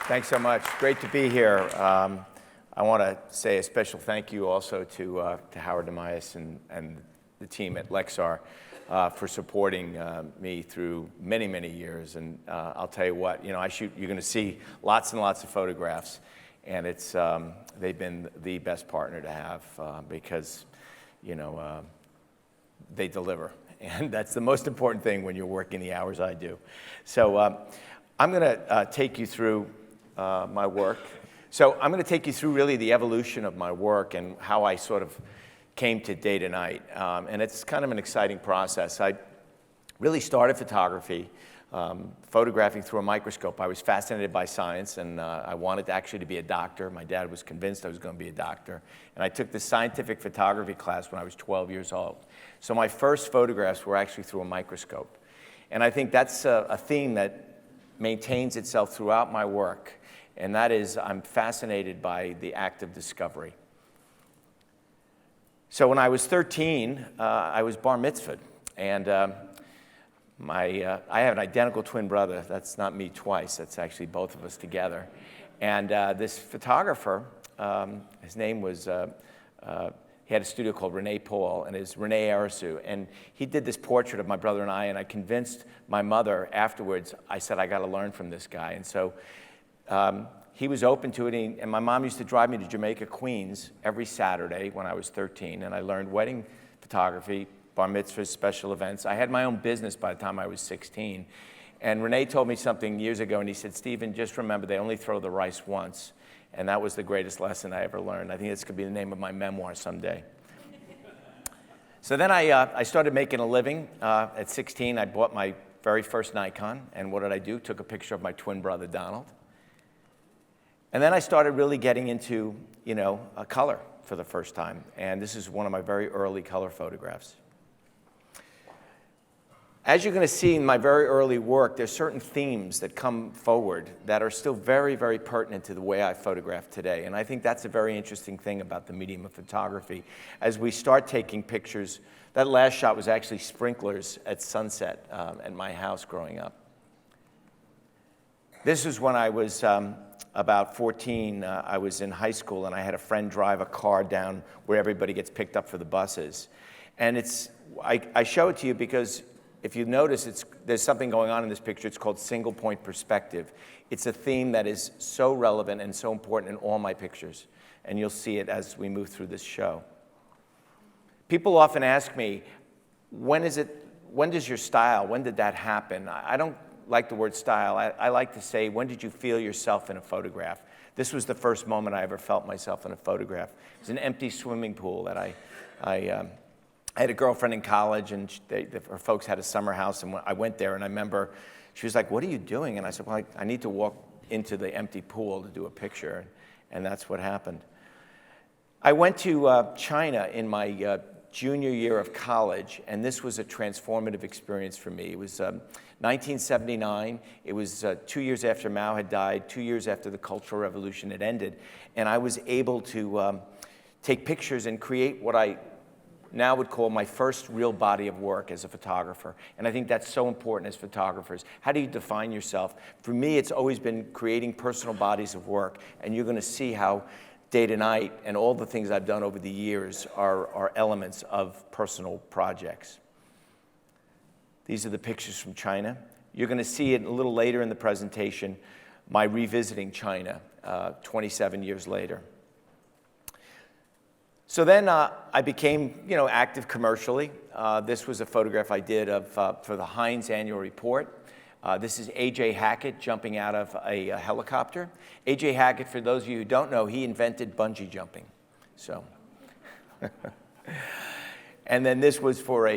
Thanks so much. Great to be here. I want to say a special thank you also to Howard Demias and the team at Lexar for supporting me through many, many years. And I'll tell you what, you're going to see lots and lots of photographs, and they've been the best partner to have because, they deliver. And that's the most important thing when you're working the hours I do. So I'm going to take you through my work. So I'm going to take you through really the evolution of my work and how I sort of came to day to night. And it's kind of an exciting process. I really started photography, photographing through a microscope. I was fascinated by science, and I wanted actually to be a doctor. My dad was convinced I was going to be a doctor. And I took this scientific photography class when I was 12 years old. So my first photographs were actually through a microscope. And I think that's a theme that maintains itself throughout my work, and that is I'm fascinated by the act of discovery. So when I was 13, I was bar mitzvahed, and I have an identical twin brother. That's not me twice, that's actually both of us together. And this photographer, his name was, he had a studio called Rene Paul, and it's Rene Arisu. And he did this portrait of my brother and I convinced my mother afterwards. I said, I got to learn from this guy. And so he was open to it, and my mom used to drive me to Jamaica, Queens every Saturday when I was 13, and I learned wedding photography, bar mitzvahs, special events. I had my own business by the time I was 16. And Rene told me something years ago, and he said, Stephen, just remember, they only throw the rice once. And that was the greatest lesson I ever learned. I think this could be the name of my memoir someday. So then I started making a living. At 16, I bought my very first Nikon. And what did I do? Took a picture of my twin brother, Donald. And then I started really getting into, a color for the first time. And this is one of my very early color photographs. As you're going to see in my very early work, there's certain themes that come forward that are still very, very pertinent to the way I photograph today. And I think that's a very interesting thing about the medium of photography. As we start taking pictures, that last shot was actually sprinklers at sunset at my house growing up. This was when I was about 14. I was in high school, and I had a friend drive a car down where everybody gets picked up for the buses. And I show it to you because if you notice, there's something going on in this picture. It's called single point perspective. It's a theme that is so relevant and so important in all my pictures. And you'll see it as we move through this show. People often ask me, when does your style, when did that happen? I don't like the word style. I like to say, when did you feel yourself in a photograph? This was the first moment I ever felt myself in a photograph. It was an empty swimming pool that I had a girlfriend in college, and her folks had a summer house, and I went there, and I remember she was like, what are you doing? And I said, well, I need to walk into the empty pool to do a picture, and that's what happened. I went to China in my junior year of college, and this was a transformative experience for me. It was 1979. It was 2 years after Mao had died, 2 years after the Cultural Revolution had ended, and I was able to take pictures and create what I now would call my first real body of work as a photographer. And I think that's so important as photographers. How do you define yourself? For me, it's always been creating personal bodies of work, and you're going to see how day to night and all the things I've done over the years are elements of personal projects. These are the pictures from China. You're going to see it a little later in the presentation, my revisiting China 27 years later. So then I became, active commercially. This was a photograph I did for the Heinz annual report. This is A.J. Hackett jumping out of a helicopter. A.J. Hackett, for those of you who don't know, he invented bungee jumping. So, and then this was for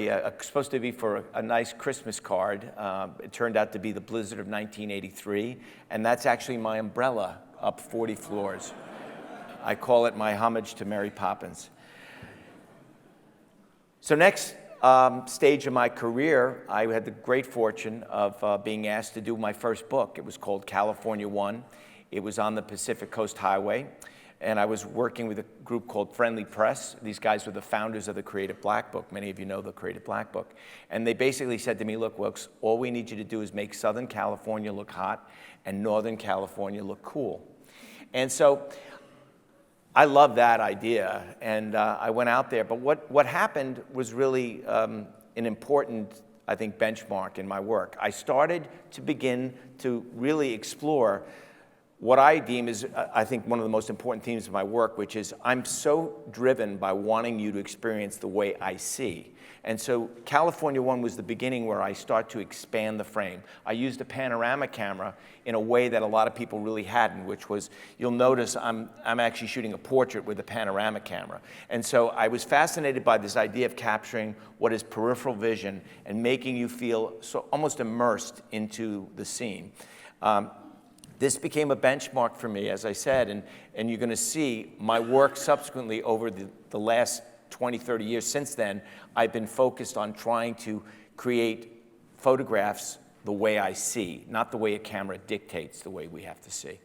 supposed to be for a nice Christmas card. It turned out to be the blizzard of 1983, and that's actually my umbrella up 40 floors. I call it my homage to Mary Poppins. So next stage of my career, I had the great fortune of being asked to do my first book. It was called California One. It was on the Pacific Coast Highway, and I was working with a group called Friendly Press. These guys were the founders of the Creative Black Book. Many of you know the Creative Black Book. And they basically said to me, look, Wilkes, all we need you to do is make Southern California look hot and Northern California look cool. And so I love that idea, and I went out there. But what happened was really an important, I think, benchmark in my work. I started to begin to really explore what I deem is, I think, one of the most important themes of my work, which is I'm so driven by wanting you to experience the way I see. And so California One was the beginning where I start to expand the frame. I used a panorama camera in a way that a lot of people really hadn't, which was, you'll notice I'm actually shooting a portrait with a panorama camera. And so I was fascinated by this idea of capturing what is peripheral vision and making you feel so almost immersed into the scene. This became a benchmark for me, as I said, and you're going to see my work subsequently over the last 20, 30 years since then. I've been focused on trying to create photographs the way I see, not the way a camera dictates the way we have to see.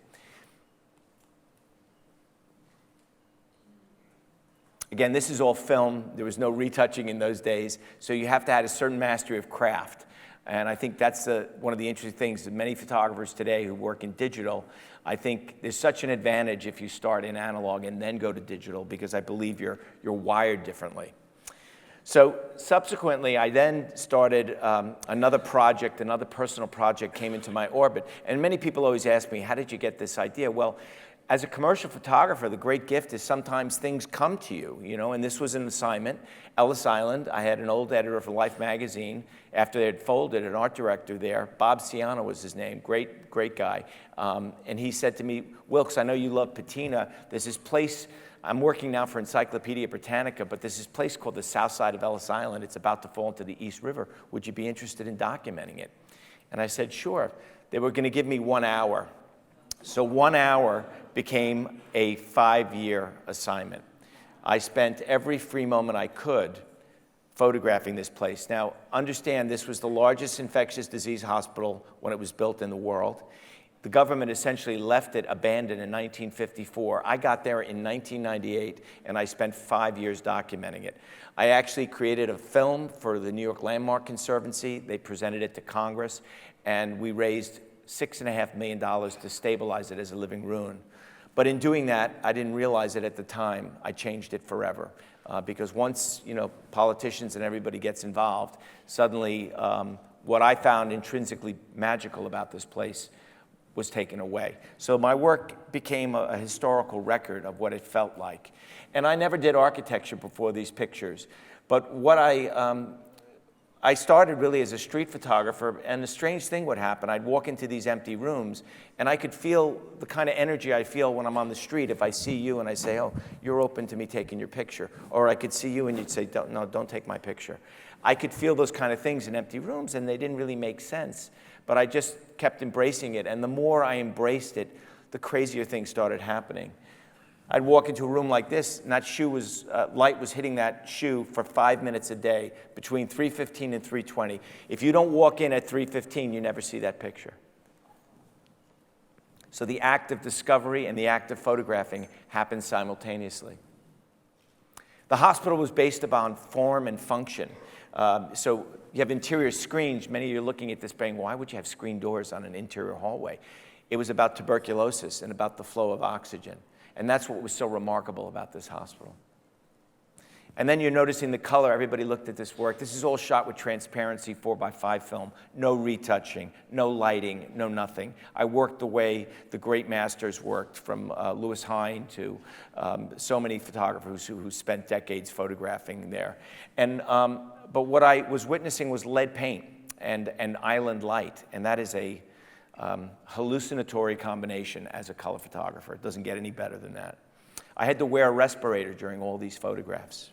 Again, this is all film. There was no retouching in those days, so you have to have a certain mastery of craft. And I think that's one of the interesting things that many photographers today who work in digital, I think there's such an advantage if you start in analog and then go to digital, because I believe you're wired differently. So subsequently, I then started another project, another personal project came into my orbit. And many people always ask me, how did you get this idea? Well, as a commercial photographer, the great gift is sometimes things come to you, you know, and this was an assignment. Ellis Island, I had an old editor for Life magazine. After they had folded, an art director there, Bob Ciano was his name, great guy. And he said to me, Wilkes, I know you love patina. There's this place, I'm working now for Encyclopedia Britannica, but there's this place called the South Side of Ellis Island. It's about to fall into the East River. Would you be interested in documenting it? And I said, sure. They were going to give me 1 hour. So 1 hour became a 5-year assignment. I spent every free moment I could photographing this place. Now, understand this was the largest infectious disease hospital when it was built in the world. The government essentially left it abandoned in 1954. I got there in 1998, and I spent 5 years documenting it. I actually created a film for the New York Landmark Conservancy. They presented it to Congress, and we raised $6.5 million to stabilize it as a living ruin. But in doing that, I didn't realize it at the time. I changed it forever. Because once, you know, politicians and everybody gets involved, suddenly what I found intrinsically magical about this place was taken away. So my work became a historical record of what it felt like. And I never did architecture before these pictures. But what I started really as a street photographer, and the strange thing would happen. I'd walk into these empty rooms, and I could feel the kind of energy I feel when I'm on the street. If I see you and I say, oh, you're open to me taking your picture. Or I could see you and you'd say, no, don't take my picture. I could feel those kind of things in empty rooms, and they didn't really make sense. But I just kept embracing it, and the more I embraced it, the crazier things started happening. I'd walk into a room like this, and that shoe was, light was hitting that shoe for 5 minutes a day, between 3:15 and 3:20. If you don't walk in at 3:15, you never see that picture. So the act of discovery and the act of photographing happened simultaneously. The hospital was based upon form and function. So you have interior screens. Many of you are looking at this saying, why would you have screen doors on an interior hallway? It was about tuberculosis and about the flow of oxygen. And that's what was so remarkable about this hospital. And then you're noticing the color. Everybody looked at this work. This is all shot with transparency 4x5 film. No retouching, no lighting, no nothing. I worked the way the great masters worked, from Louis Hine to so many photographers who spent decades photographing there. And, but what I was witnessing was lead paint and island light. And that is a hallucinatory combination as a color photographer. It doesn't get any better than that. I had to wear a respirator during all these photographs.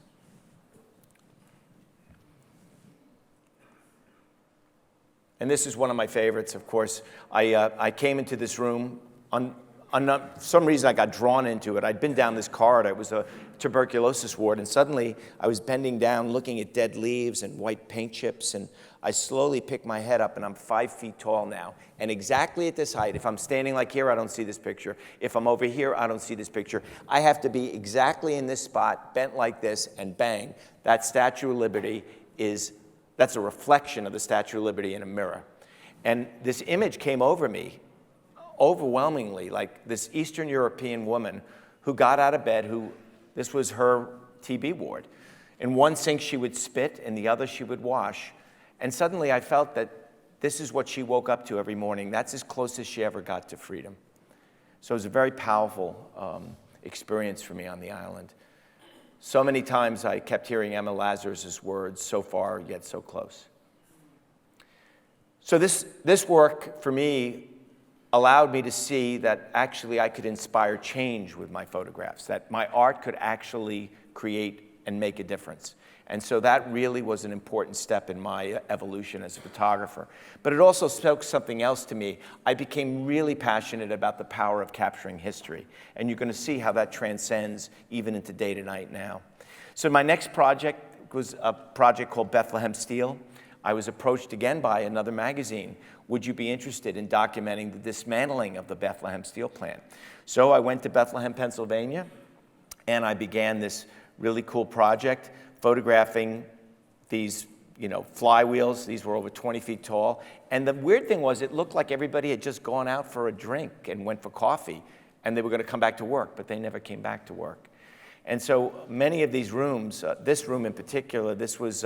And this is one of my favorites, of course. I came into this room some reason I got drawn into it. I'd been down this corridor. It was a tuberculosis ward, and suddenly I was bending down looking at dead leaves and white paint chips, and I slowly picked my head up, and I'm 5 feet tall now. And exactly at this height, if I'm standing like here, I don't see this picture. If I'm over here, I don't see this picture. I have to be exactly in this spot, bent like this, and bang, that Statue of Liberty that's a reflection of the Statue of Liberty in a mirror. And this image came over me overwhelmingly, like this Eastern European woman who got out of bed, this was her TB ward. In one sink she would spit, in the other she would wash. And suddenly I felt that this is what she woke up to every morning. That's as close as she ever got to freedom. So it was a very powerful experience for me on the island. So many times I kept hearing Emma Lazarus' words, so far yet so close. So this work for me allowed me to see that actually I could inspire change with my photographs, that my art could actually create and make a difference. And so that really was an important step in my evolution as a photographer. But it also spoke something else to me. I became really passionate about the power of capturing history. And you're going to see how that transcends even into day to night now. So my next project was a project called Bethlehem Steel. I was approached again by another magazine. Would you be interested in documenting the dismantling of the Bethlehem Steel plant? So I went to Bethlehem, Pennsylvania, and I began this really cool project photographing these, flywheels. These were over 20 feet tall. And the weird thing was, it looked like everybody had just gone out for a drink and went for coffee, and they were going to come back to work, but they never came back to work. And so many of these rooms, this room in particular, this was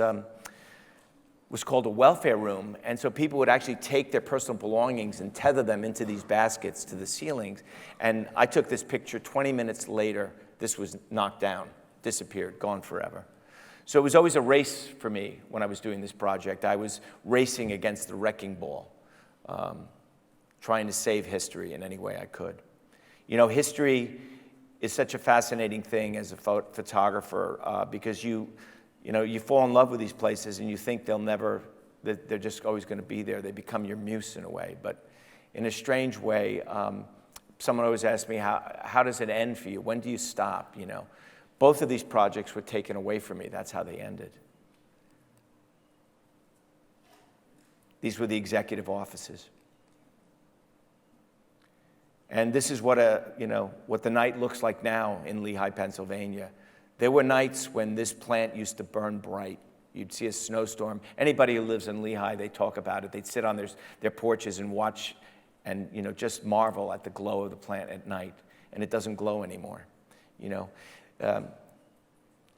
called a welfare room. And so people would actually take their personal belongings and tether them into these baskets to the ceilings. And I took this picture 20 minutes later. This was knocked down, disappeared, gone forever. So it was always a race for me when I was doing this project. I was racing against the wrecking ball, trying to save history in any way I could. History is such a fascinating thing as a photographer because you fall in love with these places and you think they're just always going to be there. They become your muse in a way. But in a strange way, someone always asks me, how does it end for you? When do you stop, Both of these projects were taken away from me. That's how they ended. These were the executive offices. And this is what the night looks like now in Lehigh, Pennsylvania. There were nights when this plant used to burn bright. You'd see a snowstorm. Anybody who lives in Lehigh, they talk about it. They'd sit on their porches and watch and just marvel at the glow of the plant at night. And it doesn't glow anymore.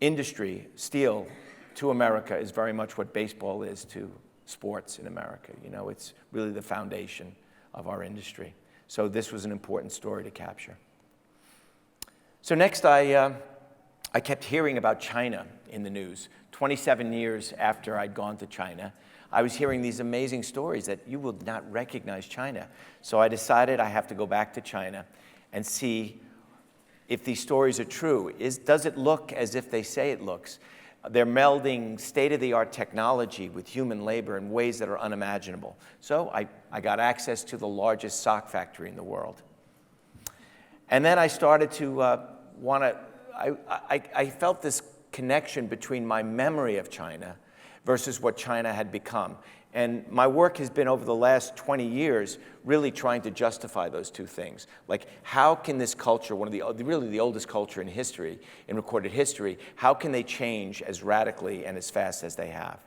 Industry, steel, to America is very much what baseball is to sports in America. It's really the foundation of our industry. So this was an important story to capture. So next, I kept hearing about China in the news. 27 years after I'd gone to China, I was hearing these amazing stories that you will not recognize China. So I decided I have to go back to China and see if these stories are true. Does it look as if they say it looks? They're melding state-of-the-art technology with human labor in ways that are unimaginable. So I got access to the largest sock factory in the world. And then I started to I felt this connection between my memory of China versus what China had become. And my work has been over the last 20 years really trying to justify those two things. Like, how can this culture, one of the oldest culture in history, in recorded history, how can they change as radically and as fast as they have?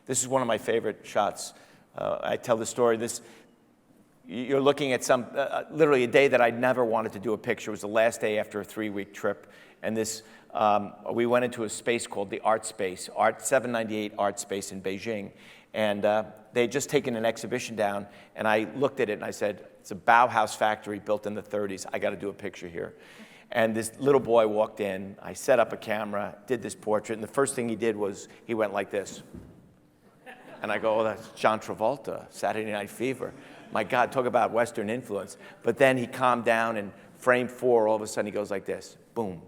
This is one of my favorite shots. I tell the story. You're looking at literally a day that I never wanted to do a picture. It was the last day after a 3-week trip. And we went into a space called the Art Space, 798 Art Space in Beijing. And they had just taken an exhibition down, and I looked at it and I said, it's a Bauhaus factory built in the 30s. I got to do a picture here. And this little boy walked in. I set up a camera, did this portrait, and the first thing he did was he went like this. And I go, oh, that's John Travolta, Saturday Night Fever. My God, talk about Western influence. But then he calmed down, and frame 4, all of a sudden he goes like this, boom.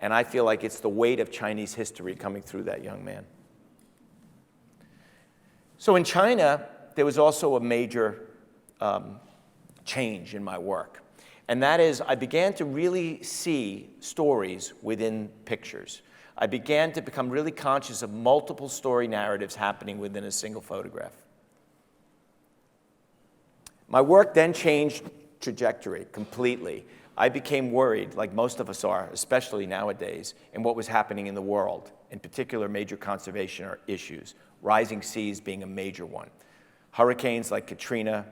And I feel like it's the weight of Chinese history coming through that young man. So in China, there was also a major change in my work. And that is, I began to really see stories within pictures. I began to become really conscious of multiple story narratives happening within a single photograph. My work then changed trajectory completely. I became worried, like most of us are, especially nowadays, in what was happening in the world, in particular major conservation issues, rising seas being a major one. Hurricanes like Katrina,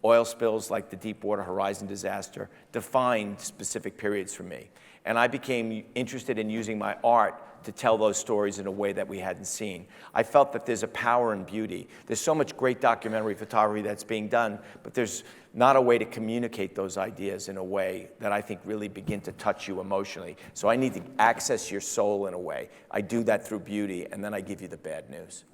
oil spills like the Deepwater Horizon disaster defined specific periods for me. And I became interested in using my art to tell those stories in a way that we hadn't seen. I felt that there's a power in beauty. There's so much great documentary photography that's being done, but there's not a way to communicate those ideas in a way that I think really begin to touch you emotionally. So I need to access your soul in a way. I do that through beauty, and then I give you the bad news.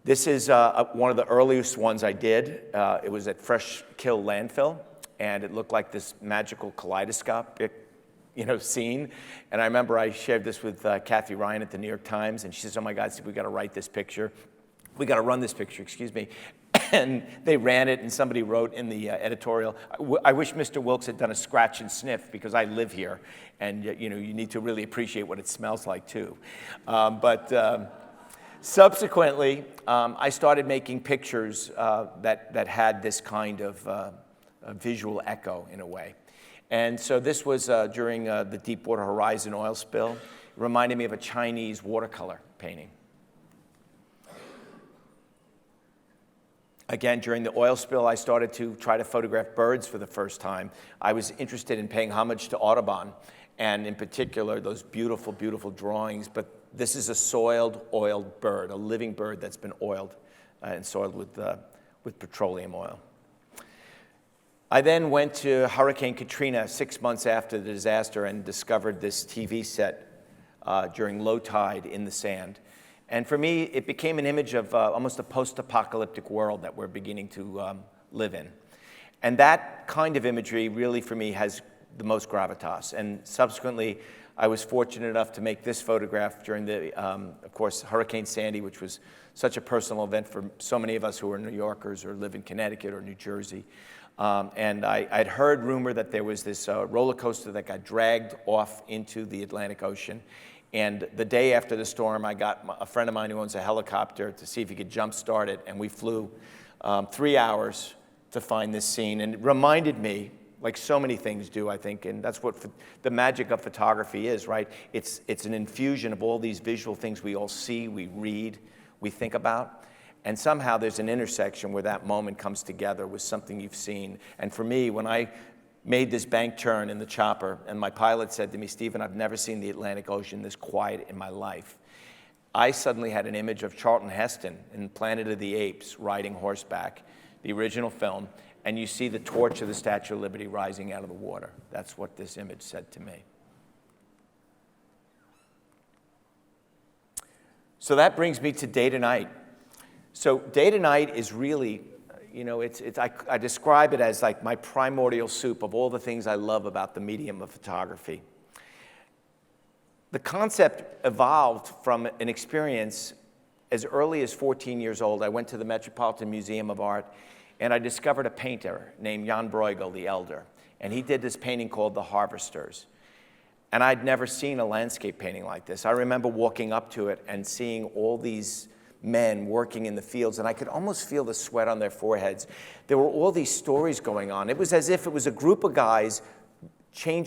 This is one of the earliest ones I did. It was at Fresh Kill Landfill, and it looked like this magical kaleidoscopic scene. And I remember I shared this with Kathy Ryan at the New York Times, and she says, oh my God, we got to write this picture. We got to run this picture, excuse me. And they ran it, and somebody wrote in the editorial, I wish Mr. Wilkes had done a scratch and sniff, because I live here, and you need to really appreciate what it smells like too. Subsequently, I started making pictures that had this kind of a visual echo in a way. And so this was during the Deepwater Horizon oil spill. It reminded me of a Chinese watercolor painting. Again, during the oil spill, I started to try to photograph birds for the first time. I was interested in paying homage to Audubon, and in particular, those beautiful, beautiful drawings. But this is a soiled, oiled bird, a living bird that's been oiled and soiled with petroleum oil. I then went to Hurricane Katrina 6 months after the disaster and discovered this TV set during low tide in the sand. And for me, it became an image of almost a post-apocalyptic world that we're beginning to live in. And that kind of imagery really, for me, has the most gravitas. And subsequently, I was fortunate enough to make this photograph during the, of course, Hurricane Sandy, which was such a personal event for so many of us who are New Yorkers or live in Connecticut or New Jersey. And I'd heard rumor that there was this roller coaster that got dragged off into the Atlantic Ocean. And the day after the storm, I got a friend of mine who owns a helicopter to see if he could jump start it. And we flew 3 hours to find this scene. And it reminded me, like so many things do, I think, and that's what the magic of photography is, right? It's an infusion of all these visual things we all see, we read, we think about. And somehow there's an intersection where that moment comes together with something you've seen. And for me, when I made this bank turn in the chopper, and my pilot said to me, Stephen, I've never seen the Atlantic Ocean this quiet in my life, I suddenly had an image of Charlton Heston in Planet of the Apes riding horseback, the original film, and you see the torch of the Statue of Liberty rising out of the water. That's what this image said to me. So that brings me to day to night. So day to night is really, I describe it as like my primordial soup of all the things I love about the medium of photography. The concept evolved from an experience as early as 14 years old. I went to the Metropolitan Museum of Art, and I discovered a painter named Jan Bruegel the Elder. And he did this painting called The Harvesters. And I'd never seen a landscape painting like this. I remember walking up to it and seeing all these men working in the fields, and I could almost feel the sweat on their foreheads. There were all these stories going on. It was as if it was a group of guys,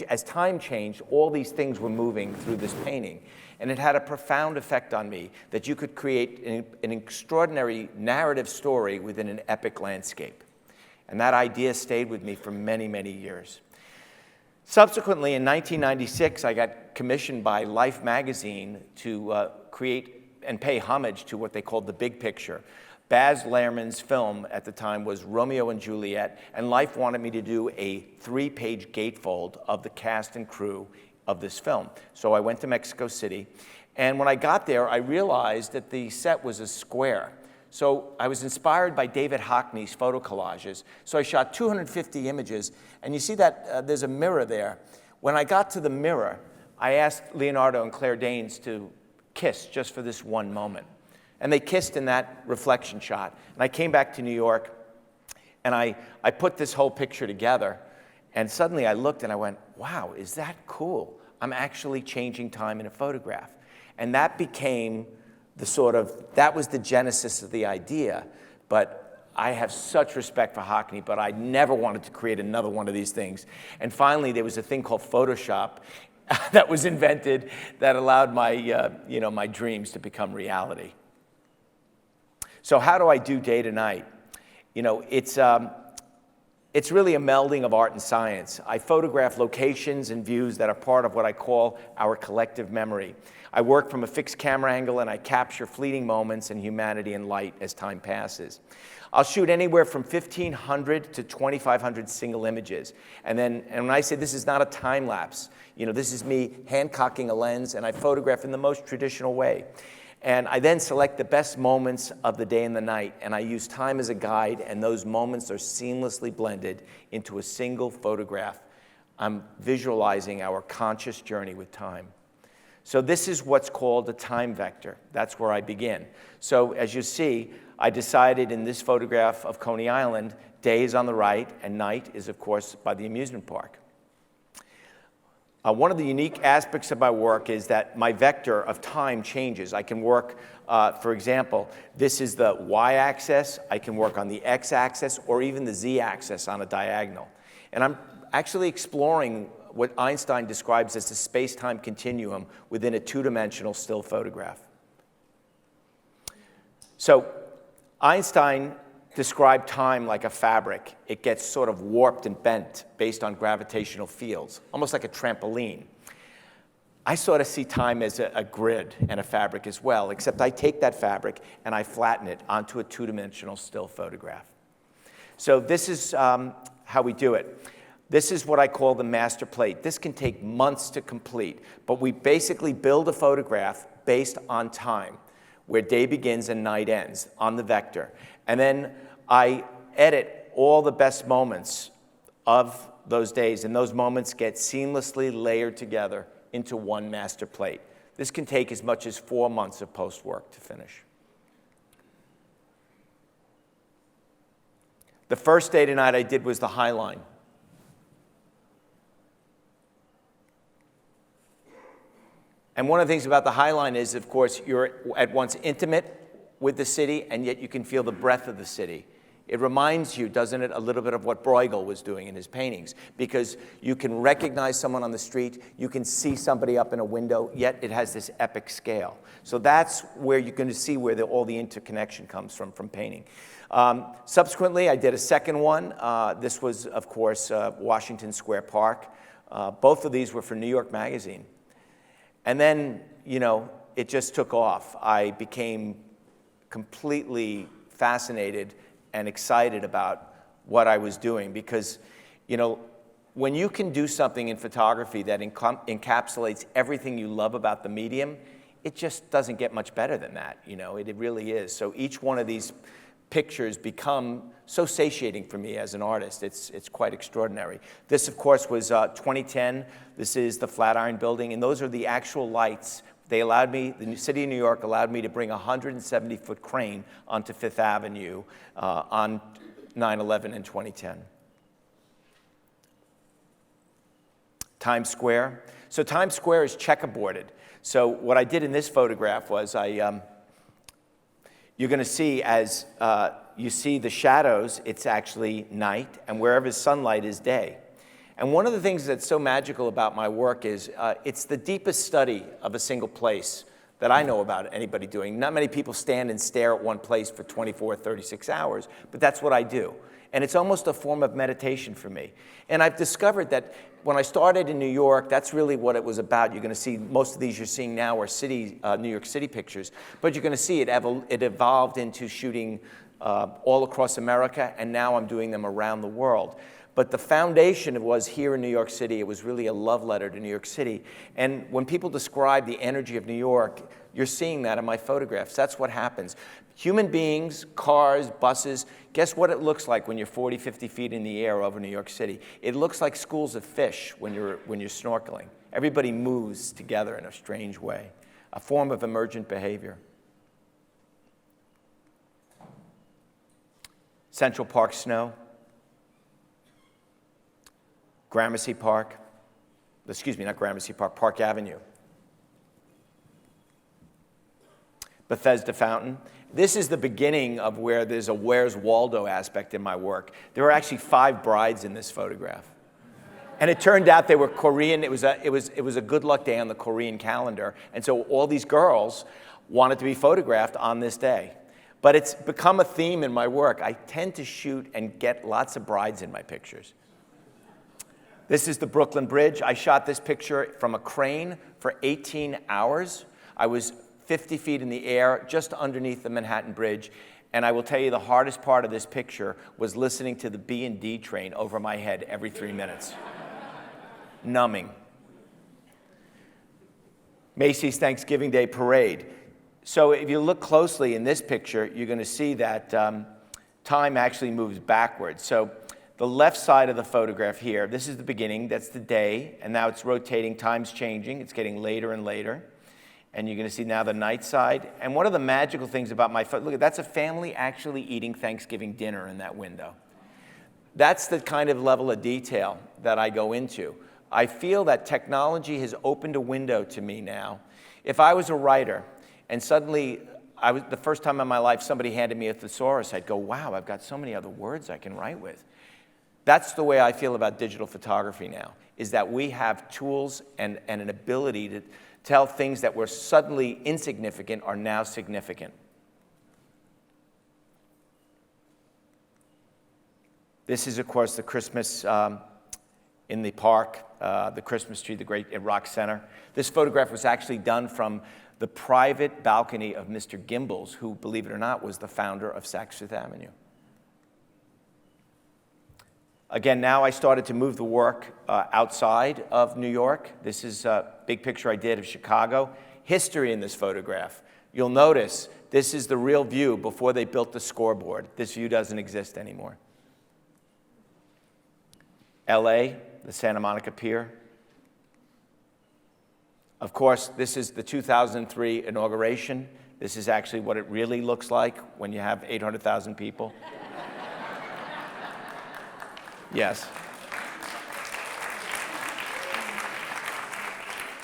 as time changed, all these things were moving through this painting. And it had a profound effect on me that you could create an extraordinary narrative story within an epic landscape. And that idea stayed with me for many, many years. Subsequently, in 1996, I got commissioned by Life magazine to create and pay homage to what they called the big picture. Baz Luhrmann's film at the time was Romeo and Juliet, and Life wanted me to do a 3-page gatefold of the cast and crew of this film. So I went to Mexico City, and when I got there, I realized that the set was a square. So I was inspired by David Hockney's photo collages. So I shot 250 images, and you see that there's a mirror there. When I got to the mirror, I asked Leonardo and Claire Danes to kiss just for this one moment. And they kissed in that reflection shot. And I came back to New York, And I put this whole picture together, and suddenly I looked and I went, wow, is that cool? I'm actually changing time in a photograph. And that became that was the genesis of the idea. But I have such respect for Hackney, but I never wanted to create another one of these things. And finally, there was a thing called Photoshop that was invented that allowed my, my dreams to become reality. So how do I do day to night? It's really a melding of art and science. I photograph locations and views that are part of what I call our collective memory. I work from a fixed camera angle and I capture fleeting moments in humanity and light as time passes. I'll shoot anywhere from 1,500 to 2,500 single images. And when I say this is not a time lapse, this is me hand-cocking a lens and I photograph in the most traditional way. And I then select the best moments of the day and the night, and I use time as a guide, and those moments are seamlessly blended into a single photograph. I'm visualizing our conscious journey with time. So this is what's called a time vector. That's where I begin. So as you see, I decided in this photograph of Coney Island, day is on the right, and night is, of course, by the amusement park. One of the unique aspects of my work is that my vector of time changes. I can work, for example, this is the y-axis. I can work on the x-axis or even the z-axis on a diagonal. And I'm actually exploring what Einstein describes as the space-time continuum within a two-dimensional still photograph. So Einstein described time like a fabric. It gets sort of warped and bent based on gravitational fields, almost like a trampoline. I sort of see time as a grid and a fabric as well, except I take that fabric and I flatten it onto a two-dimensional still photograph. So this is how we do it. This is what I call the master plate. This can take months to complete, but we basically build a photograph based on time, where day begins and night ends on the vector. And then I edit all the best moments of those days, and those moments get seamlessly layered together into one master plate. This can take as much as 4 months of post-work to finish. The first day tonight I did was the High Line. And one of the things about the High Line is, of course, you're at once intimate with the city, and yet you can feel the breath of the city. It reminds you, doesn't it, a little bit of what Bruegel was doing in his paintings, because you can recognize someone on the street, you can see somebody up in a window, yet it has this epic scale. So that's where you're going to see where all the interconnection comes from painting. Subsequently, I did a second one. This was, of course, Washington Square Park. Both of these were for New York Magazine. And then, it just took off. I became completely fascinated and excited about what I was doing because, when you can do something in photography that encapsulates everything you love about the medium, it just doesn't get much better than that, it really is. So each one of these pictures become so satiating for me as an artist. It's quite extraordinary. This, of course, was 2010. This is the Flatiron Building, and those are the actual lights. They allowed me, the city of New York allowed me to bring a 170-foot crane onto Fifth Avenue on 9/11 in 2010. Times Square. So Times Square is checkerboarded. So what I did in this photograph was you're going to see as you see the shadows, it's actually night, and wherever sunlight is day. And one of the things that's so magical about my work is it's the deepest study of a single place that I know about anybody doing. Not many people stand and stare at one place for 24, 36 hours, but that's what I do. And it's almost a form of meditation for me. And I've discovered that when I started in New York, that's really what it was about. You're going to see most of these you're seeing now are New York City pictures, but you're going to see it evolved into shooting all across America, and now I'm doing them around the world. But the foundation was here in New York City. It was really a love letter to New York City. And when people describe the energy of New York, you're seeing that in my photographs. That's what happens. Human beings, cars, buses, guess what it looks like when you're 40, 50 feet in the air over New York City? It looks like schools of fish when you're snorkeling. Everybody moves together in a strange way, a form of emergent behavior. Central Park snow. Gramercy Park. Excuse me, not Gramercy Park, Park Avenue. Bethesda Fountain. This is the beginning of where there's a Where's Waldo aspect in my work. There were actually 5 brides in this photograph. And it turned out they were Korean. It was a good luck day on the Korean calendar. And so all these girls wanted to be photographed on this day. But it's become a theme in my work. I tend to shoot and get lots of brides in my pictures. This is the Brooklyn Bridge. I shot this picture from a crane for 18 hours. I was 50 feet in the air, just underneath the Manhattan Bridge. And I will tell you the hardest part of this picture was listening to the B&D train over my head every 3 minutes. Numbing. Macy's Thanksgiving Day Parade. So if you look closely in this picture, you're going to see that time actually moves backwards. So the left side of the photograph here, this is the beginning, that's the day, and now it's rotating, time's changing, it's getting later and later. And you're going to see now the night side. And one of the magical things about my photo, look, that's a family actually eating Thanksgiving dinner in that window. That's the kind of level of detail that I go into. I feel that technology has opened a window to me now. If I was a writer and suddenly, the first time in my life somebody handed me a thesaurus, I'd go, wow, I've got so many other words I can write with. That's the way I feel about digital photography now, is that we have tools and an ability to tell things that were suddenly insignificant are now significant. This is, of course, the Christmas in the park, the Christmas tree, the great rock center. This photograph was actually done from the private balcony of Mr. Gimbels, who, believe it or not, was the founder of Saks Fifth Avenue. Again, now I started to move the work outside of New York. This is a big picture I did of Chicago. History in this photograph. You'll notice this is the real view before they built the scoreboard. This view doesn't exist anymore. LA, the Santa Monica Pier. Of course, this is the 2003 inauguration. This is actually what it really looks like when you have 800,000 people. Yes.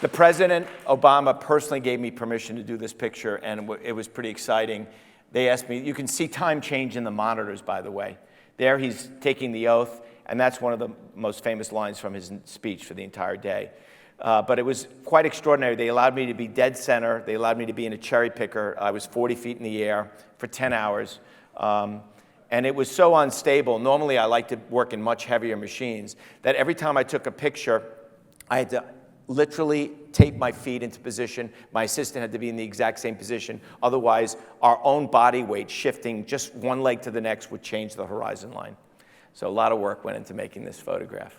The President, Obama, personally gave me permission to do this picture, and it was pretty exciting. They asked me, you can see time change in the monitors, by the way. There he's taking the oath, and that's one of the most famous lines from his speech for the entire day. But it was quite extraordinary. They allowed me to be dead center. They allowed me to be in a cherry picker. I was 40 feet in the air for 10 hours. And it was so unstable. Normally, I like to work in much heavier machines, that every time I took a picture, I had to literally tape my feet into position. My assistant had to be in the exact same position. Otherwise, our own body weight shifting just one leg to the next would change the horizon line. So a lot of work went into making this photograph.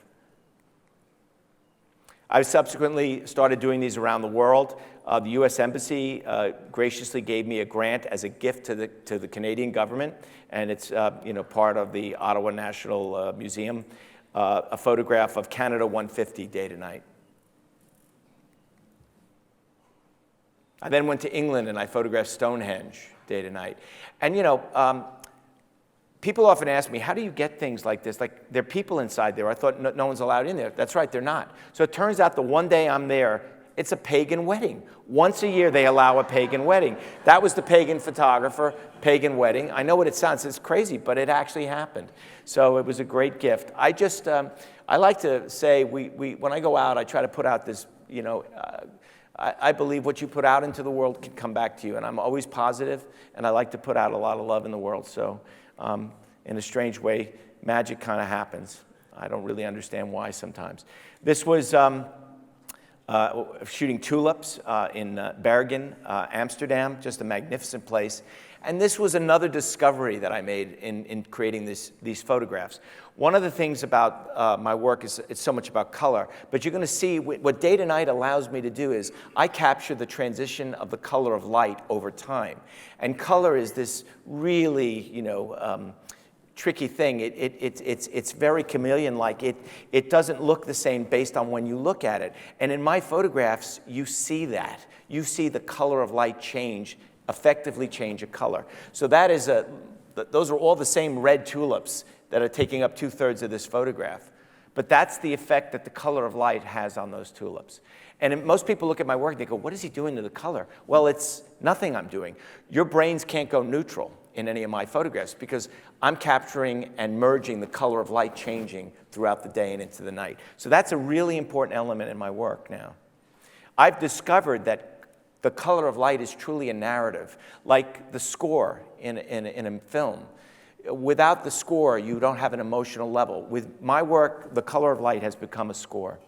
I subsequently started doing these around the world. The U.S. Embassy graciously gave me a grant as a gift to the Canadian government, and it's part of the Ottawa National Museum, a photograph of Canada 150 day to night. I then went to England and I photographed Stonehenge day to night. And people often ask me, how do you get things like this? Like, there are people inside there. I thought no one's allowed in there. That's right, they're not. So it turns out the one day I'm there, it's a pagan wedding. Once a year, they allow a pagan wedding. That was the pagan photographer, pagan wedding. I know what it sounds, it's crazy, but it actually happened. So it was a great gift. I like to say, when I go out, I try to put out this, I believe what you put out into the world can come back to you. And I'm always positive, and I like to put out a lot of love in the world. So in a strange way, magic kind of happens. I don't really understand why sometimes. This was shooting tulips in Bergen, Amsterdam, just a magnificent place. And this was another discovery that I made in creating these photographs. One of the things about my work is it's so much about color, but you're going to see what day to night allows me to do is I capture the transition of the color of light over time. And color is this really, tricky thing. It's very chameleon-like. It doesn't look the same based on when you look at it. And in my photographs, you see that. You see the color of light change, effectively change a color. So those are all the same red tulips that are taking up 2/3 of this photograph. But that's the effect that the color of light has on those tulips. And most people look at my work, they go, what is he doing to the color? Well, it's nothing I'm doing. Your brains can't go neutral in any of my photographs because I'm capturing and merging the color of light changing throughout the day and into the night. So that's a really important element in my work now. I've discovered that the color of light is truly a narrative, like the score in a film. Without the score, you don't have an emotional level. With my work, the color of light has become a score.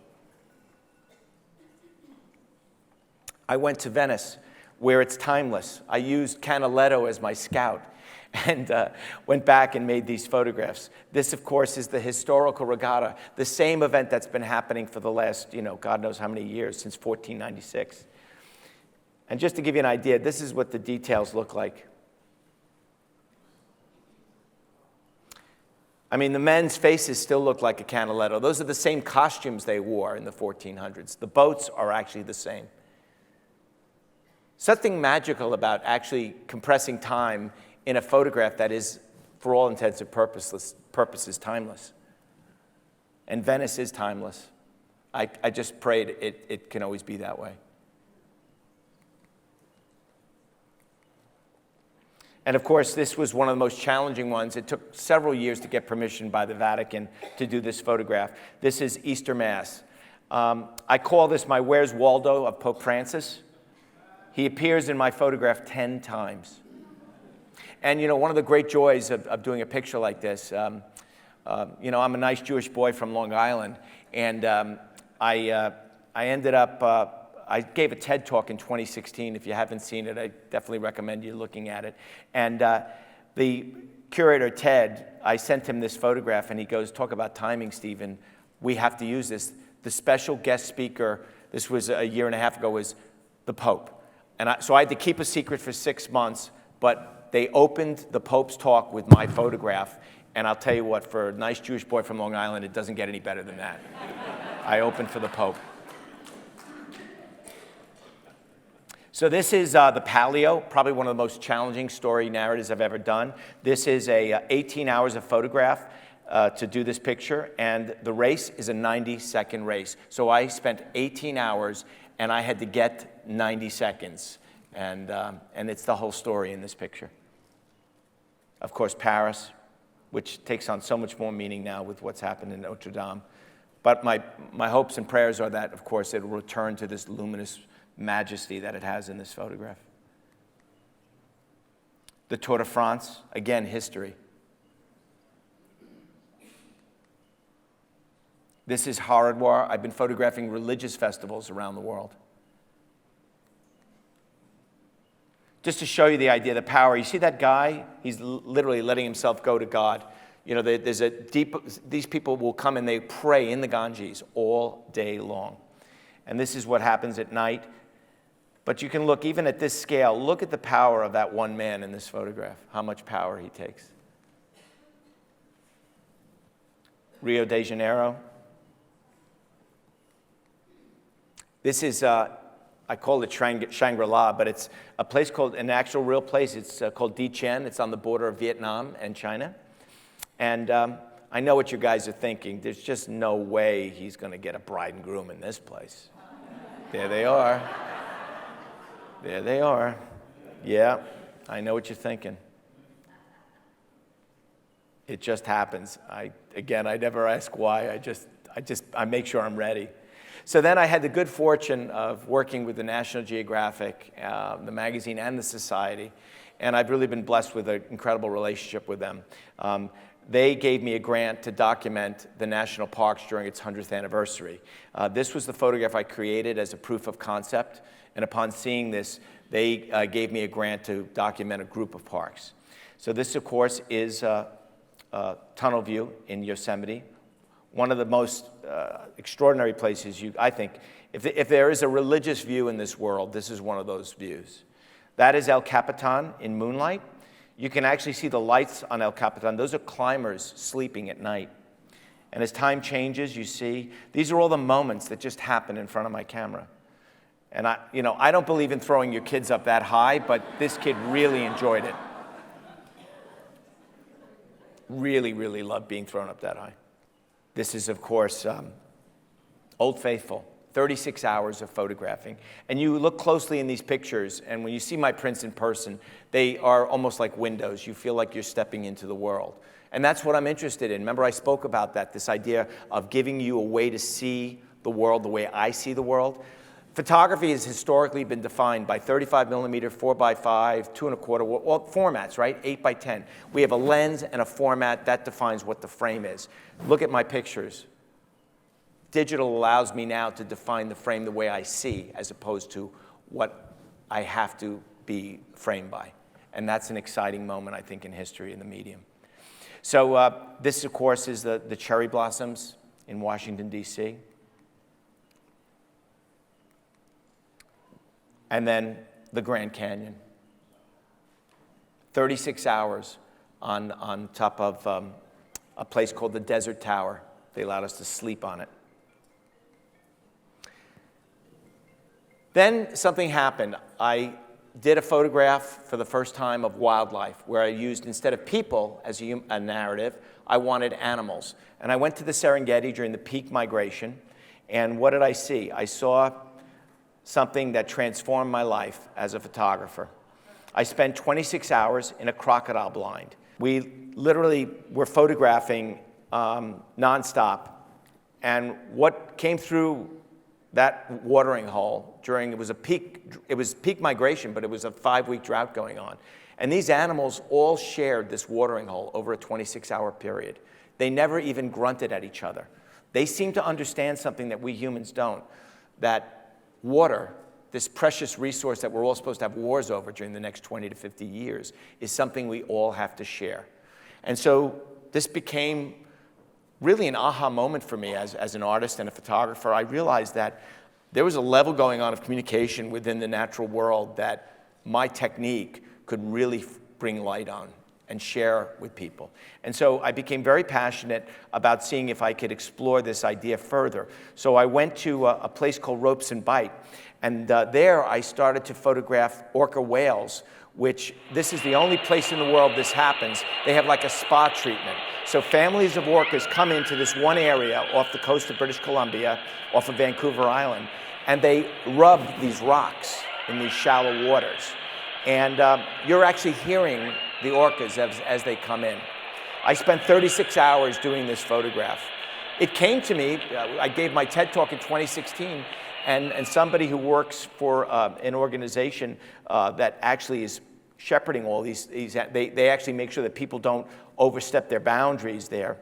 I went to Venice, where it's timeless. I used Canaletto as my scout and went back and made these photographs. This, of course, is the historical regatta, the same event that's been happening for the last, God knows how many years, since 1496. And just to give you an idea, this is what the details look like. I mean, the men's faces still look like a Canaletto. Those are the same costumes they wore in the 1400s. The boats are actually the same. Something magical about actually compressing time in a photograph that is, for all intents and purposes, timeless. And Venice is timeless. I just prayed it can always be that way. And of course, this was one of the most challenging ones. It took several years to get permission by the Vatican to do this photograph. This is Easter Mass. I call this my Where's Waldo of Pope Francis. He appears in my photograph 10 times. And one of the great joys of doing a picture like this, I'm a nice Jewish boy from Long Island, and I ended up, I gave a TED Talk in 2016. If you haven't seen it, I definitely recommend you looking at it. And the curator, Ted, I sent him this photograph, and he goes, talk about timing, Stephen. We have to use this. The special guest speaker, this was a year and a half ago, was the Pope. And so I had to keep a secret for 6 months, but they opened the Pope's talk with my photograph. And I'll tell you what, for a nice Jewish boy from Long Island, it doesn't get any better than that. I opened for the Pope. So this is the Palio, probably one of the most challenging story narratives I've ever done. This is 18 hours of photograph to do this picture, and the race is a 90-second race. So I spent 18 hours, and I had to get 90 seconds. And it's the whole story in this picture. Of course, Paris, which takes on so much more meaning now with what's happened in Notre Dame. But my hopes and prayers are that, of course, it will return to this luminous majesty that it has in this photograph. The Tour de France, again, history. This is Haridwar. I've been photographing religious festivals around the world. Just to show you the idea, the power. You see that guy? He's literally letting himself go to God. These people will come and they pray in the Ganges all day long. And this is what happens at night. But you can look, even at this scale, look at the power of that one man in this photograph, how much power he takes. Rio de Janeiro. This is, I call it Shangri-La, but it's a place called, an actual real place. It's called Di Chien. It's on the border of Vietnam and China. And I know what you guys are thinking. There's just no way he's going to get a bride and groom in this place. There they are. There they are. Yeah, I know what you're thinking. It just happens. I never ask why. I make sure I'm ready. So then I had the good fortune of working with the National Geographic, the magazine, and the Society, and I've really been blessed with an incredible relationship with them. They gave me a grant to document the national parks during its 100th anniversary. This was the photograph I created as a proof of concept, and upon seeing this, they gave me a grant to document a group of parks. So this, of course, is Tunnel View in Yosemite, one of the most extraordinary places I think, if there is a religious view in this world, this is one of those views. That is El Capitan in moonlight. You can actually see the lights on El Capitan. Those are climbers sleeping at night. And as time changes, you see, these are all the moments that just happen in front of my camera. And I don't believe in throwing your kids up that high, but this kid really enjoyed it. Really, really loved being thrown up that high. This is, of course, Old Faithful. 36 hours of photographing. And you look closely in these pictures, and when you see my prints in person, they are almost like windows. You feel like you're stepping into the world. And that's what I'm interested in. Remember, I spoke about that, this idea of giving you a way to see the world the way I see the world. Photography has historically been defined by 35 millimeter, 4x5, 2.25, well, formats, right? 8x10. We have a lens and a format that defines what the frame is. Look at my pictures. Digital allows me now to define the frame the way I see, as opposed to what I have to be framed by. And that's an exciting moment, I think, in history in the medium. So this, of course, is the cherry blossoms in Washington, D.C. And then the Grand Canyon. 36 hours on top of a place called the Desert Tower. They allowed us to sleep on it. Then something happened. I did a photograph for the first time of wildlife, where I used, instead of people as a narrative, I wanted animals. And I went to the Serengeti during the peak migration, and what did I see? I saw something that transformed my life as a photographer. I spent 26 hours in a crocodile blind. We literally were photographing nonstop, and what came through that watering hole it was peak migration, but it was a 5-week drought going on. And these animals all shared this watering hole over a 26-hour period. They never even grunted at each other. They seemed to understand something that we humans don't, that water, this precious resource that we're all supposed to have wars over during the next 20 to 50 years, is something we all have to share. And so this became really an aha moment for me as an artist and a photographer. I realized that there was a level going on of communication within the natural world that my technique could really bring light on and share with people. And so I became very passionate about seeing if I could explore this idea further. So I went to a place called Ropes and Bite, and there I started to photograph orca whales, which this is the only place in the world this happens. They have like a spa treatment. So families of orcas come into this one area off the coast of British Columbia, off of Vancouver Island, and they rub these rocks in these shallow waters. And you're actually hearing the orcas as they come in. I spent 36 hours doing this photograph. It came to me, I gave my TED Talk in 2016, and somebody who works for an organization that actually is shepherding all these they actually make sure that people don't overstep their boundaries there,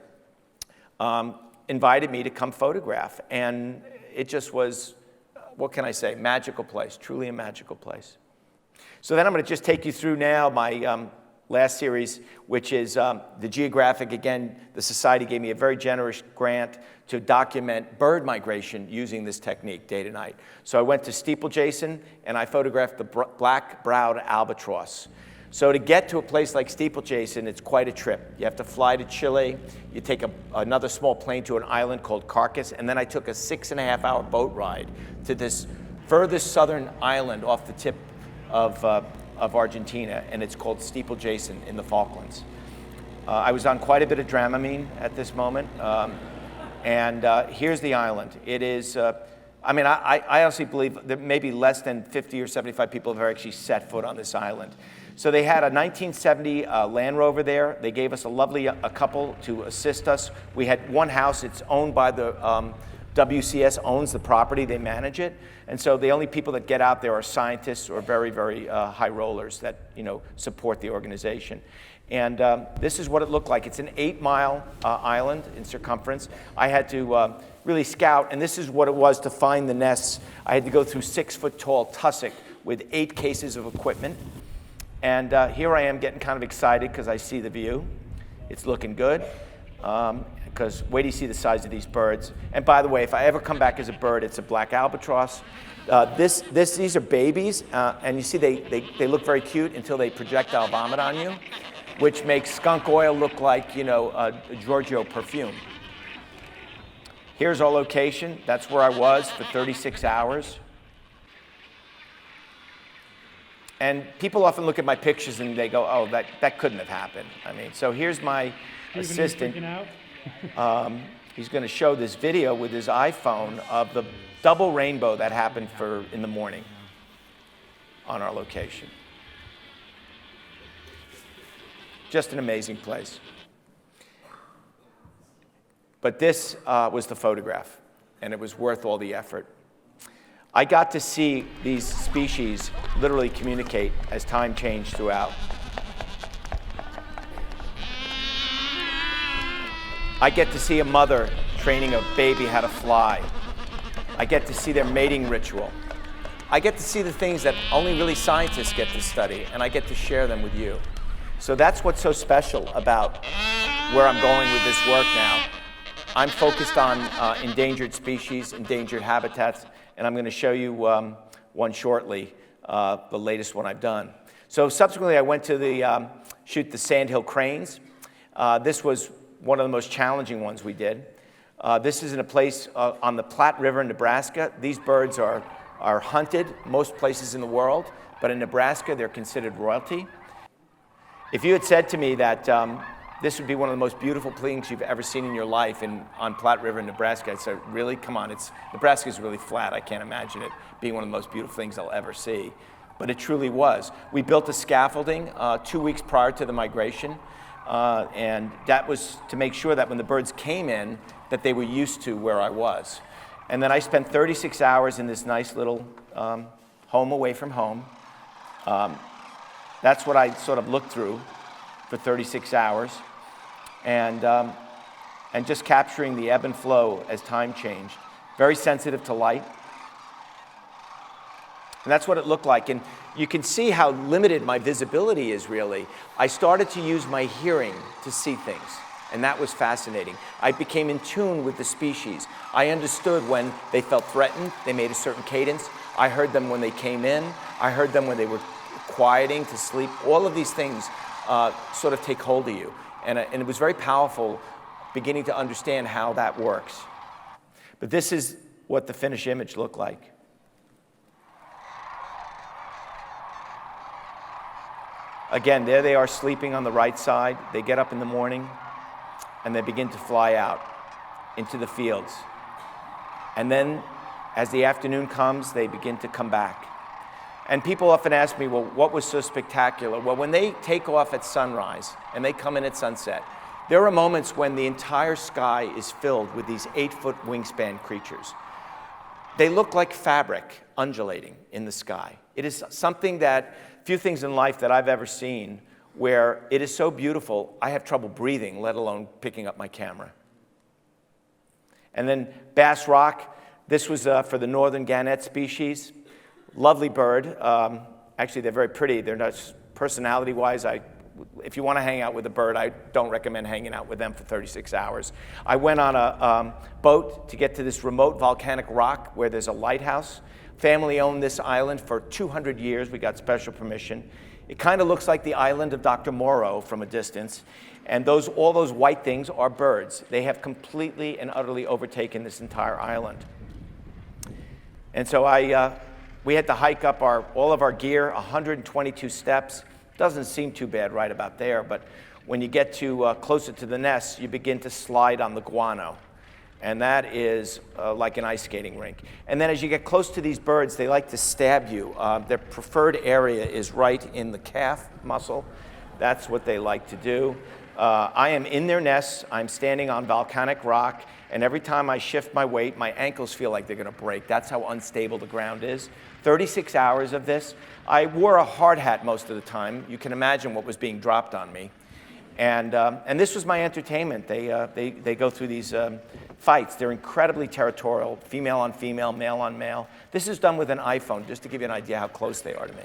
invited me to come photograph. And it just was, what can I say, magical place, truly a magical place. So then I'm going to just take you through now my last series, which is the Geographic. Again, the Society gave me a very generous grant to document bird migration using this technique day to night. So I went to Steeplejason, and I photographed the black-browed albatross. So to get to a place like Steeplejason, it's quite a trip. You have to fly to Chile. You take another small plane to an island called Carcass, and then I took a 6.5-hour boat ride to this furthest southern island off the tip of Argentina, and it's called Steeplejason in the Falklands. I was on quite a bit of Dramamine at this moment, and here's the island. It is, I honestly believe that maybe less than 50 or 75 people have actually set foot on this island. So they had a 1970 Land Rover there. They gave us a couple to assist us. We had one house. It's owned by the WCS, owns the property. They manage it. And so the only people that get out there are scientists or very, very high rollers that support the organization. And this is what it looked like. It's an 8-mile island in circumference. I had to really scout, and this is what it was to find the nests. I had to go through 6-foot-tall tussock with 8 cases of equipment. And here I am getting kind of excited because I see the view. It's looking good. Because wait till you see the size of these birds. And by the way, if I ever come back as a bird, it's a black albatross. These are babies, and you see they look very cute until they projectile vomit on you, which makes skunk oil look like a Giorgio perfume. Here's our location. That's where I was for 36 hours. And people often look at my pictures and they go, oh, that couldn't have happened. So here's my assistant. He's going to show this video with his iPhone of the double rainbow that happened in the morning on our location. Just an amazing place. But this was the photograph, and it was worth all the effort. I got to see these species literally communicate as time changed throughout. I get to see a mother training a baby how to fly. I get to see their mating ritual. I get to see the things that only really scientists get to study, and I get to share them with you. So that's what's so special about where I'm going with this work now. I'm focused on endangered species, endangered habitats, and I'm going to show you one shortly, the latest one I've done. So subsequently, I went to shoot the sandhill cranes. This was one of the most challenging ones we did. This is in a place on the Platte River in Nebraska. These birds are hunted most places in the world, but in Nebraska, they're considered royalty. If you had said to me that this would be one of the most beautiful things you've ever seen in your life on Platte River in Nebraska, I'd say, really? Come on, Nebraska's really flat. I can't imagine it being one of the most beautiful things I'll ever see. But it truly was. We built a scaffolding 2 weeks prior to the migration, and that was to make sure that when the birds came in, that they were used to where I was. And then I spent 36 hours in this nice little home away from home. That's what I sort of looked through for 36 hours. And just capturing the ebb and flow as time changed. Very sensitive to light. And that's what it looked like. And you can see how limited my visibility is, really. I started to use my hearing to see things, and that was fascinating. I became in tune with the species. I understood when they felt threatened, they made a certain cadence. I heard them when they came in. I heard them when they were quieting to sleep. All of these things sort of take hold of you. And it was very powerful beginning to understand how that works. But this is what the finished image looked like. Again, there they are sleeping on the right side. They get up in the morning and they begin to fly out into the fields. And then as the afternoon comes, they begin to come back. And people often ask me, well, what was so spectacular? Well, when they take off at sunrise and they come in at sunset, there are moments when the entire sky is filled with these 8-foot wingspan creatures. They look like fabric undulating in the sky. It is something that, few things in life that I've ever seen where it is so beautiful, I have trouble breathing, let alone picking up my camera. And then Bass Rock, this was for the northern Gannet species. Lovely bird. Actually, they're very pretty. They're not personality-wise. If you want to hang out with a bird, I don't recommend hanging out with them for 36 hours. I went on a boat to get to this remote volcanic rock where there's a lighthouse. Family owned this island for 200 years. We got special permission. It kind of looks like the island of Dr. Moreau from a distance. And all those white things are birds. They have completely and utterly overtaken this entire island. And so we had to hike up all of our gear, 122 steps. Doesn't seem too bad right about there, but when you get to closer to the nest, you begin to slide on the guano. And that is like an ice skating rink. And then as you get close to these birds, they like to stab you. Their preferred area is right in the calf muscle. That's what they like to do. I am in their nests. I'm standing on volcanic rock. And every time I shift my weight, my ankles feel like they're going to break. That's how unstable the ground is. 36 hours of this. I wore a hard hat most of the time. You can imagine what was being dropped on me. And this was my entertainment. They go through these fights. They're incredibly territorial, female on female, male on male. This is done with an iPhone, just to give you an idea how close they are to me.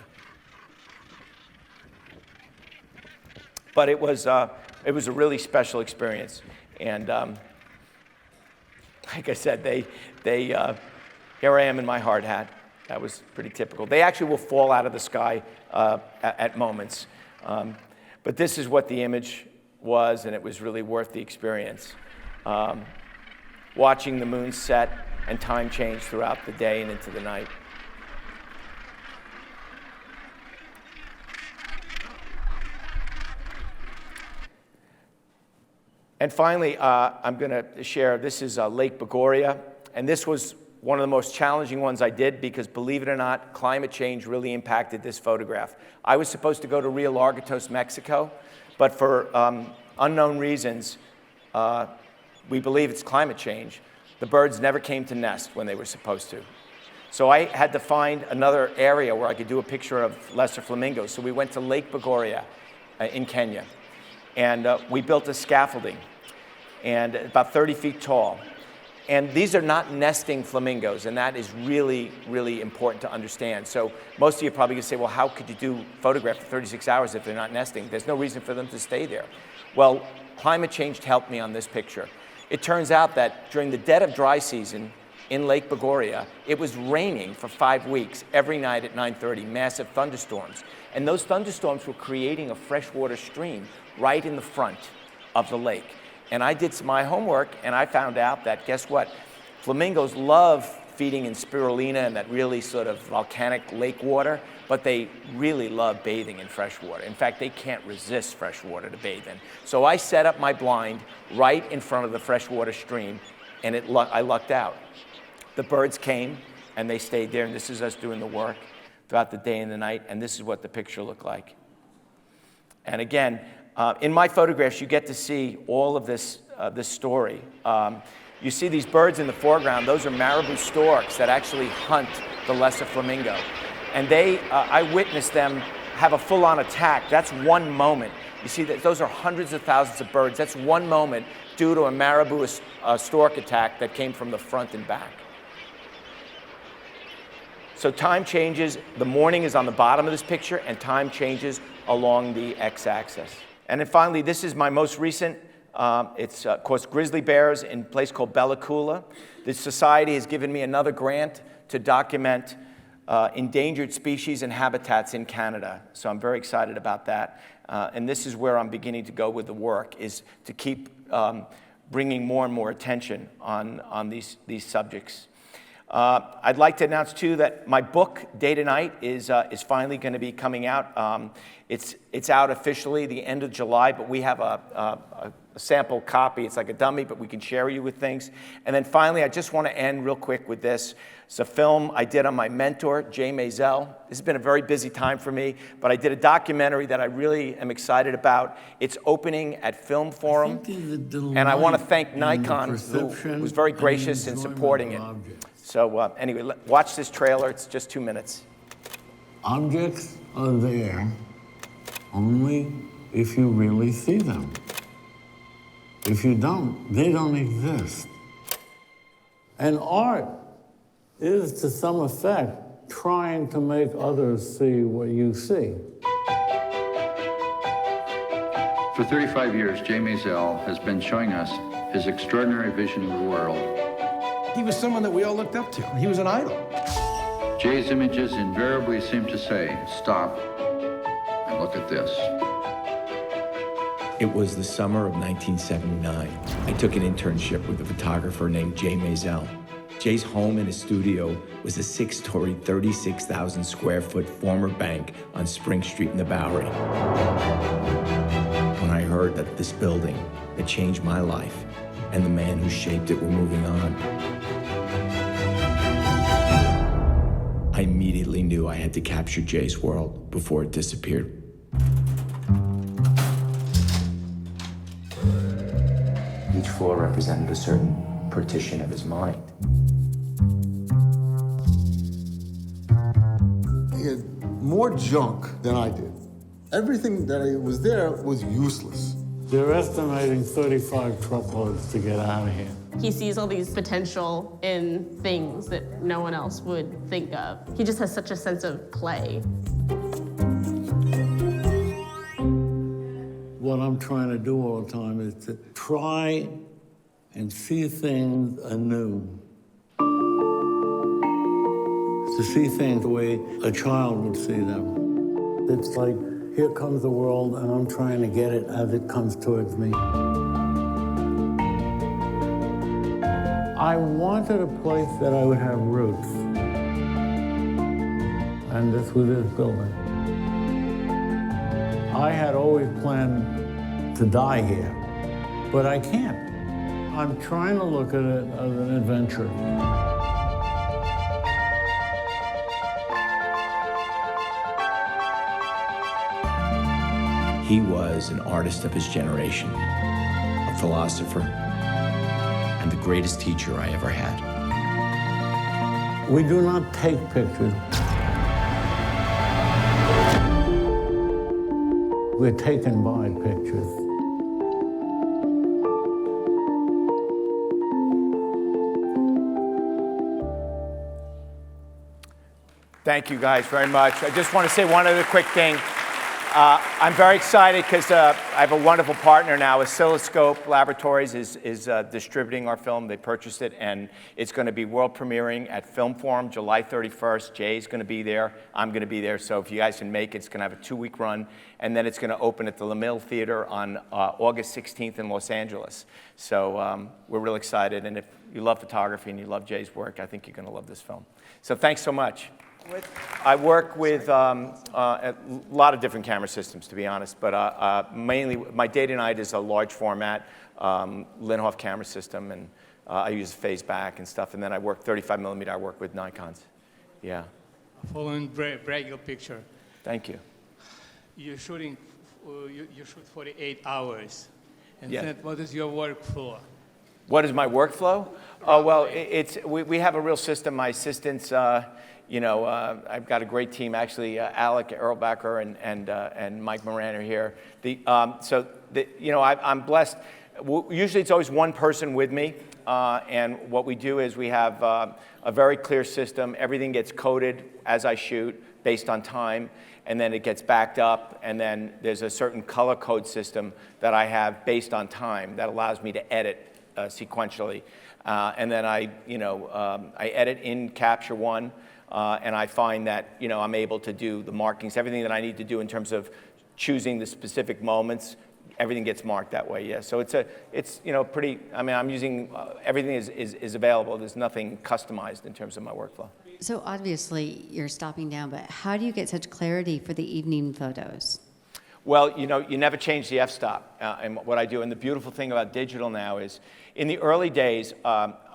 But it was a really special experience. And like I said, here I am in my hard hat. That was pretty typical. They actually will fall out of the sky at moments. But this is what the image was, and it was really worth the experience. Watching the moon set and time change throughout the day and into the night. And finally, I'm going to share, this is Lake Bogoria, and this was one of the most challenging ones I did because, believe it or not, climate change really impacted this photograph. I was supposed to go to Rio Largatos, Mexico, but for unknown reasons, we believe it's climate change. The birds never came to nest when they were supposed to. So I had to find another area where I could do a picture of lesser flamingos. So we went to Lake Bogoria in Kenya. And we built a scaffolding, and about 30 feet tall. And these are not nesting flamingos, and that is really, really important to understand. So most of you are probably going to say, well, how could you do photograph for 36 hours if they're not nesting? There's no reason for them to stay there. Well, climate change helped me on this picture. It turns out that during the dead of dry season in Lake Bogoria, it was raining for 5 weeks every night at 9:30, massive thunderstorms. And those thunderstorms were creating a freshwater stream right in the front of the lake. And I did my homework, and I found out that, guess what? Flamingos love feeding in spirulina and that really sort of volcanic lake water, but they really love bathing in fresh water. In fact, they can't resist fresh water to bathe in. So I set up my blind right in front of the freshwater stream, and I lucked out. The birds came, and they stayed there, and this is us doing the work throughout the day and the night, and this is what the picture looked like. And again, in my photographs, you get to see all of this story. You see these birds in the foreground. Those are marabou storks that actually hunt the lesser flamingo. And I witnessed them have a full-on attack. That's one moment. You see that those are hundreds of thousands of birds. That's one moment due to a marabou stork attack that came from the front and back. So time changes. The morning is on the bottom of this picture, and time changes along the x-axis. And then finally, this is my most recent. It's, of course, grizzly bears in a place called Bella Coola. The society has given me another grant to document endangered species and habitats in Canada. So I'm very excited about that. And this is where I'm beginning to go with the work, is to keep bringing more and more attention on these subjects. I'd like to announce, too, that my book, Day to Night, is finally going to be coming out. It's out officially the end of July, but we have a sample copy. It's like a dummy, but we can share you with things. And then finally, I just want to end real quick with this. It's a film I did on my mentor, Jay Maisel. This has been a very busy time for me, but I did a documentary that I really am excited about. It's opening at Film Forum, and I want to thank Nikon, who was very gracious in supporting it. So anyway, watch this trailer. It's just 2 minutes. Objects are there only if you really see them. If you don't, they don't exist. And art is, to some effect, trying to make others see what you see. For 35 years, Jay Maisel has been showing us his extraordinary vision of the world. He was someone that we all looked up to. He was an idol. Jay's images invariably seem to say, stop and look at this. It was the summer of 1979. I took an internship with a photographer named Jay Maisel. Jay's home and his studio was a 6-story, 36,000 square foot former bank on Spring Street in the Bowery. When I heard that this building had changed my life and the man who shaped it were moving on, I immediately knew I had to capture Jay's world before it disappeared. Each floor represented a certain partition of his mind. He had more junk than I did. Everything that was there was useless. They're estimating 35 truckloads to get out of here. He sees all these potential in things that no one else would think of. He just has such a sense of play. What I'm trying to do all the time is to try and see things anew. To see things the way a child would see them. It's like, here comes the world, and I'm trying to get it as it comes towards me. I wanted a place that I would have roots. And this was this building. I had always planned to die here. but I can't. I'm trying to look at it as an adventure. He was an artist of his generation, a philosopher, and the greatest teacher I ever had. We do not take pictures. We're taken by pictures. Thank you guys very much. I just want to say one other quick thing. I'm very excited because I have a wonderful partner now. Oscilloscope Laboratories is distributing our film. They purchased it, and it's going to be world premiering at Film Forum July 31st. Jay's going to be there. I'm going to be there. So if you guys can make it, it's going to have a 2-week run, and then it's going to open at the LaMille Theater on August 16th in Los Angeles. So we're real excited, and if you love photography and you love Jay's work, I think you're going to love this film. So thanks so much. I work with a lot of different camera systems, to be honest, but mainly my day-to-night is a large format Linhof camera system, and I use phase back and stuff, and then I work 35 millimeter. I work with Nikons. Yeah. Following brag your picture. Thank you. You're shooting, you shoot 48 hours. And Yeah. then what is your workflow? What is my workflo? Oh, well, we have a real system. My assistants, I've got a great team, actually. Alec Erlbacher and Mike Moran are here. I'm blessed. Usually it's always one person with me, and what we do is we have a very clear system. Everything gets coded as I shoot based on time, and then it gets backed up, and then there's a certain color code system that I have based on time that allows me to edit sequentially. And then I edit in Capture One, and I find that, I'm able to do the markings, everything that I need to do in terms of choosing the specific moments, everything gets marked that way, yeah. So it's pretty, I'm using, everything is available. There's nothing customized in terms of my workflow. So obviously you're stopping down, but how do you get such clarity for the evening photos? Well, you never change the f-stop, and what I do. And the beautiful thing about digital now is, in the early days,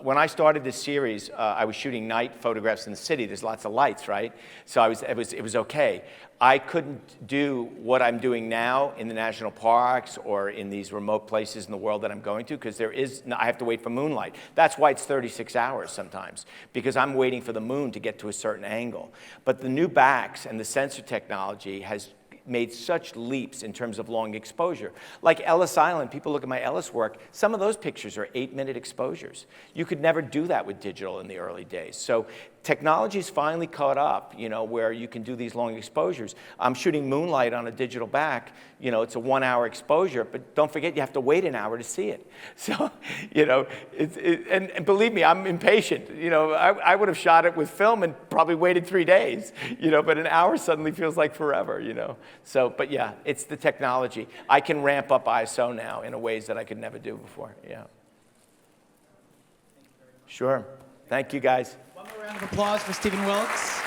when I started this series, I was shooting night photographs in the city. There's lots of lights, right? So it was okay. I couldn't do what I'm doing now in the national parks or in these remote places in the world that I'm going to, because I have to wait for moonlight. That's why it's 36 hours sometimes, because I'm waiting for the moon to get to a certain angle. But the new backs and the sensor technology has made such leaps in terms of long exposure. Like Ellis Island, people look at my Ellis work, some of those pictures are 8-minute exposures. You could never do that with digital in the early days. So technology's finally caught up, where you can do these long exposures. I'm shooting moonlight on a digital back, it's a 1-hour exposure, but don't forget you have to wait an hour to see it. So, and believe me, I'm impatient. I would have shot it with film and probably waited 3 days, but an hour suddenly feels like forever, So, but yeah, it's the technology. I can ramp up ISO now in ways that I could never do before, yeah. Sure. Thank you, guys. One more round of applause for Stephen Wilkes.